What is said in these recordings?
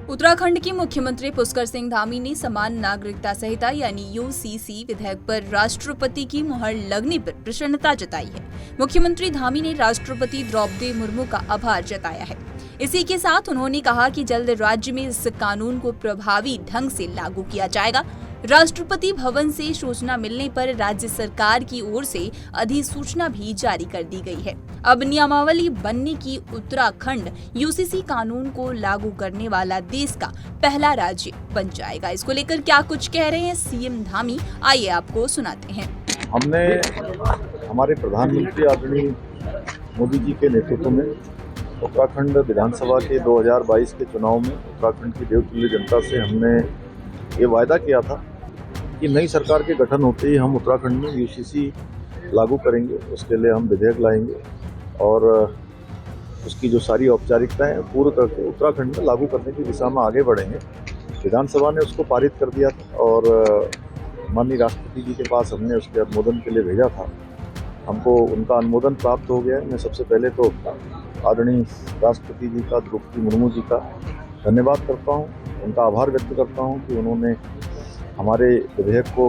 उत्तराखंड के मुख्यमंत्री पुष्कर सिंह धामी ने समान नागरिकता संहिता यानी यूसीसी विधेयक पर राष्ट्रपति की मुहर लगने पर प्रसन्नता जताई है। मुख्यमंत्री धामी ने राष्ट्रपति द्रौपदी मुर्मू का आभार जताया है। इसी के साथ उन्होंने कहा कि जल्द राज्य में इस कानून को प्रभावी ढंग से लागू किया जाएगा। राष्ट्रपति भवन से सूचना मिलने पर राज्य सरकार की ओर से अधिसूचना भी जारी कर दी गई है। अब नियमावली बनने की उत्तराखंड यूसीसी कानून को लागू करने वाला देश का पहला राज्य बन जाएगा। इसको लेकर क्या कुछ कह रहे हैं सीएम धामी, आइए आपको सुनाते हैं। हमने हमारे प्रधानमंत्री आदरणीय मोदी जी के नेतृत्व में उत्तराखंड विधानसभा के 2022 के चुनाव में उत्तराखंड की देवतुल्य जनता से हमने ये वायदा किया था कि नई सरकार के गठन होते ही हम उत्तराखंड में यूसीसी लागू करेंगे। उसके लिए हम विधेयक लाएंगे और उसकी जो सारी औपचारिकताएं हैं पूर्ण करके उत्तराखंड में लागू करने की दिशा में आगे बढ़ेंगे। विधानसभा ने उसको पारित कर दिया था और माननीय राष्ट्रपति जी के पास हमने उसके अनुमोदन के लिए भेजा था। हमको उनका अनुमोदन प्राप्त हो गया है। मैं सबसे पहले तो आदरणीय राष्ट्रपति जी का, द्रौपदी मुर्मू जी का धन्यवाद करता हूँ, उनका आभार व्यक्त करता हूँ कि उन्होंने हमारे विधेयक को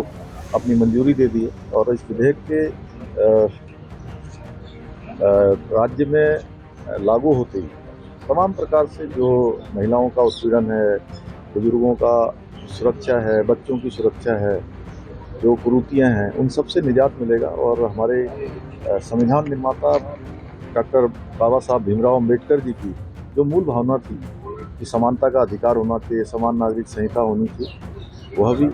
अपनी मंजूरी दे दी है और इस विधेयक के राज्य में लागू होते ही तमाम प्रकार से जो महिलाओं का उत्पीड़न है, बुजुर्गों का सुरक्षा है, बच्चों की सुरक्षा है, जो कुरीतियाँ हैं, उन सब से निजात मिलेगा। और हमारे संविधान निर्माता डॉक्टर बाबा साहब भीमराव अम्बेडकर जी की जो मूल भावना थी कि समानता का अधिकार होना चाहिए, समान नागरिक संहिता होनी चाहिए, वह भी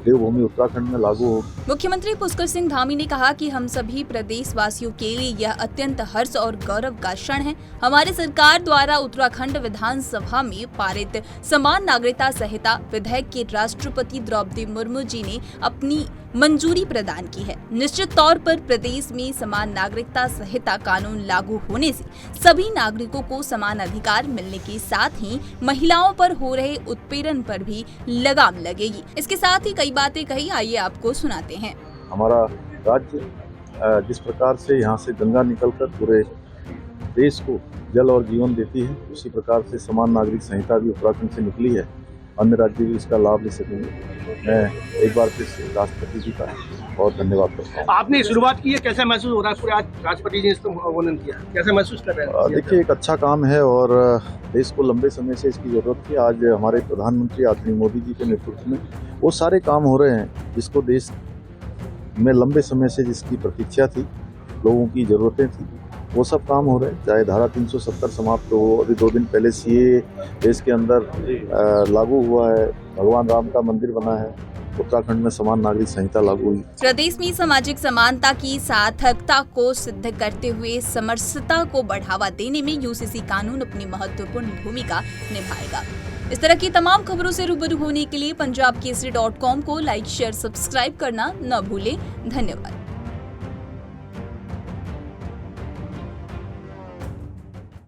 देवभूमि उत्तराखंड में लागू होगी। मुख्यमंत्री पुष्कर सिंह धामी ने कहा कि हम सभी प्रदेशवासियों के लिए यह अत्यंत हर्ष और गौरव का क्षण है। हमारी सरकार द्वारा उत्तराखंड विधानसभा में पारित समान नागरिकता संहिता विधेयक के राष्ट्रपति द्रौपदी मुर्मू जी ने अपनी मंजूरी प्रदान की है। निश्चित तौर पर प्रदेश में समान नागरिकता संहिता कानून लागू होने से सभी नागरिकों को समान अधिकार मिलने के साथ ही महिलाओं पर हो रहे उत्पीड़न पर भी लगाम लगेगी। इसके साथ ही कई बातें कही, आइए आपको सुनाते हैं। हमारा राज्य जिस प्रकार से यहाँ से गंगा निकलकर पूरे देश को जल और जीवन देती है, उसी प्रकार से समान नागरिक संहिता भी उत्तराखंड से निकली है। अन्य राज्य भी इसका लाभ ले सकेंगे। मैं एक बार फिर राष्ट्रपति जी का बहुत धन्यवाद करता हूँ। आपने शुरुआत की है, कैसा महसूस हो रहा है? आज राष्ट्रपति जी ने इसका अभिनंदन किया, कैसा महसूस कर रहे हैं? देखिए, एक अच्छा काम है और देश को लंबे समय से इसकी जरूरत थी। आज हमारे प्रधानमंत्री आदरणीय मोदी जी के नेतृत्व में वो सारे काम हो रहे हैं जिसको देश में लंबे समय से जिसकी प्रतीक्षा थी, लोगों की ज़रूरतें थी, वो सब काम हो रहे हैं। चाहे धारा 370 समाप्त हो, अभी 2 दिन पहले सीए देश के अंदर लागू हुआ है, भगवान राम का मंदिर बना है, उत्तराखंड में समान नागरिक संहिता लागू हुई। प्रदेश में सामाजिक समानता की सार्थकता को सिद्ध करते हुए समरसता को बढ़ावा देने में यूसीसी कानून अपनी महत्वपूर्ण भूमिका निभाएगा। इस तरह की तमाम खबरों से रूबरू होने के लिए punjabkesari.com को लाइक, शेयर, सब्सक्राइब करना न भूलें। धन्यवाद।